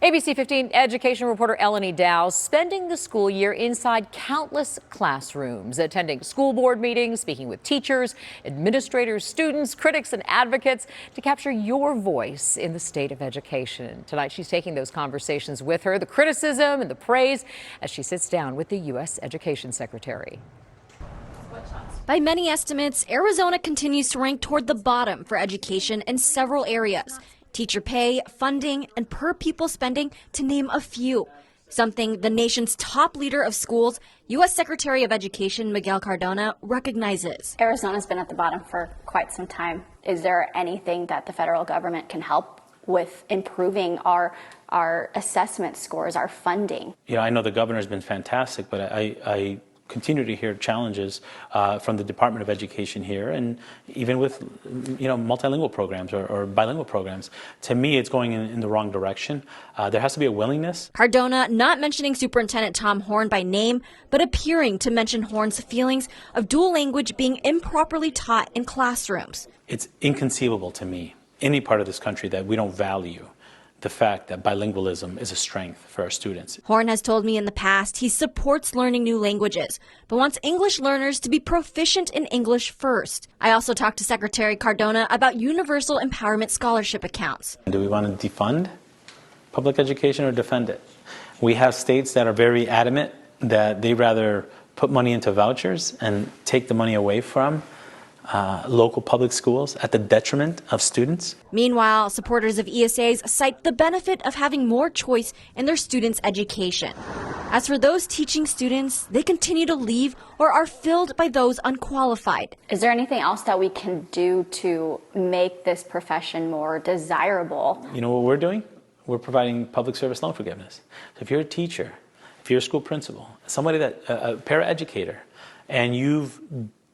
ABC15 education reporter Eleni Dow spending the school year inside countless classrooms, attending school board meetings, speaking with teachers, administrators, students, critics, and advocates to capture your voice in the state of education. Tonight, she's taking those conversations with her, the criticism and the praise, as she sits down with the U.S. Education Secretary. By many estimates, Arizona continues to rank toward the bottom for education in several areas. Teacher pay, funding, and per-pupil spending, to name a few. Something the nation's top leader of schools, U.S. Secretary of Education Miguel Cardona, recognizes. Arizona's been at the bottom for quite some time. Is there anything that the federal government can help with improving our assessment scores, our funding? Yeah, I know the governor's been fantastic, but I continue to hear challenges from the Department of Education here, and even with multilingual programs or bilingual programs. To me, it's going in the wrong direction. There has to be a willingness. Cardona not mentioning Superintendent Tom Horn by name, but appearing to mention Horn's feelings of dual language being improperly taught in classrooms. It's inconceivable to me, any part of this country, that we don't value the fact that bilingualism is a strength for our students. Horn has told me in the past he supports learning new languages, but wants English learners to be proficient in English first. I also talked to Secretary Cardona about universal empowerment scholarship accounts. Do we want to defund public education or defend it? We have states that are very adamant that they rather put money into vouchers and take the money away from local public schools at the detriment of students. Meanwhile, supporters of ESAs cite the benefit of having more choice in their students' education. As for those teaching students, they continue to leave or are filled by those unqualified. Is there anything else that we can do to make this profession more desirable? You know what we're doing? We're providing public service loan forgiveness. So if you're a teacher, if you're a school principal, somebody that a paraeducator, and you've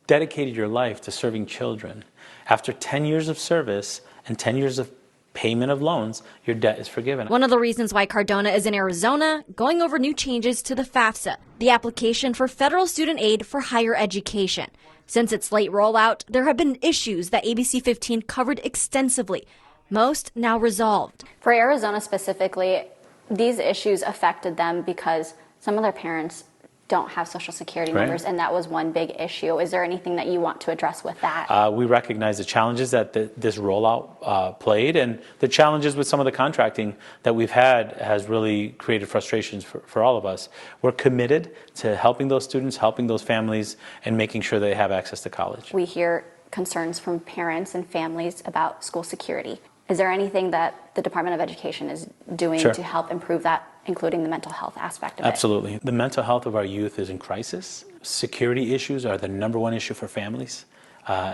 dedicated your life to serving children, after 10 years of service and 10 years of payment of loans, your debt is forgiven. One of the reasons why Cardona is in Arizona, going over new changes to the FAFSA, the application for federal student aid for higher education. Since its late rollout, there have been issues that ABC15 covered extensively, most now resolved. For Arizona specifically, these issues affected them because some of their parents don't have Social Security numbers, and that was one big issue. Is there anything that you want to address with that? We recognize the challenges that this rollout played, and the challenges with some of the contracting that we've had has really created frustrations for all of us. We're committed to helping those students, helping those families, and making sure they have access to college. We hear concerns from parents and families about school security. Is there anything that the Department of Education is doing to help improve that, including the mental health aspect of it? Absolutely. The mental health of our youth is in crisis. Security issues are the #1 issue for families,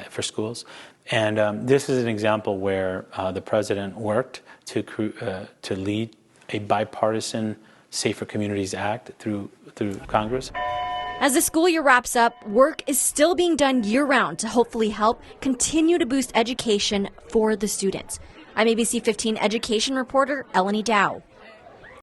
for schools. And this is an example where the president worked to lead a bipartisan Safer Communities Act through Congress. As the school year wraps up, work is still being done year-round to hopefully help continue to boost education for the students. I'm ABC15 education reporter Eleni Dow.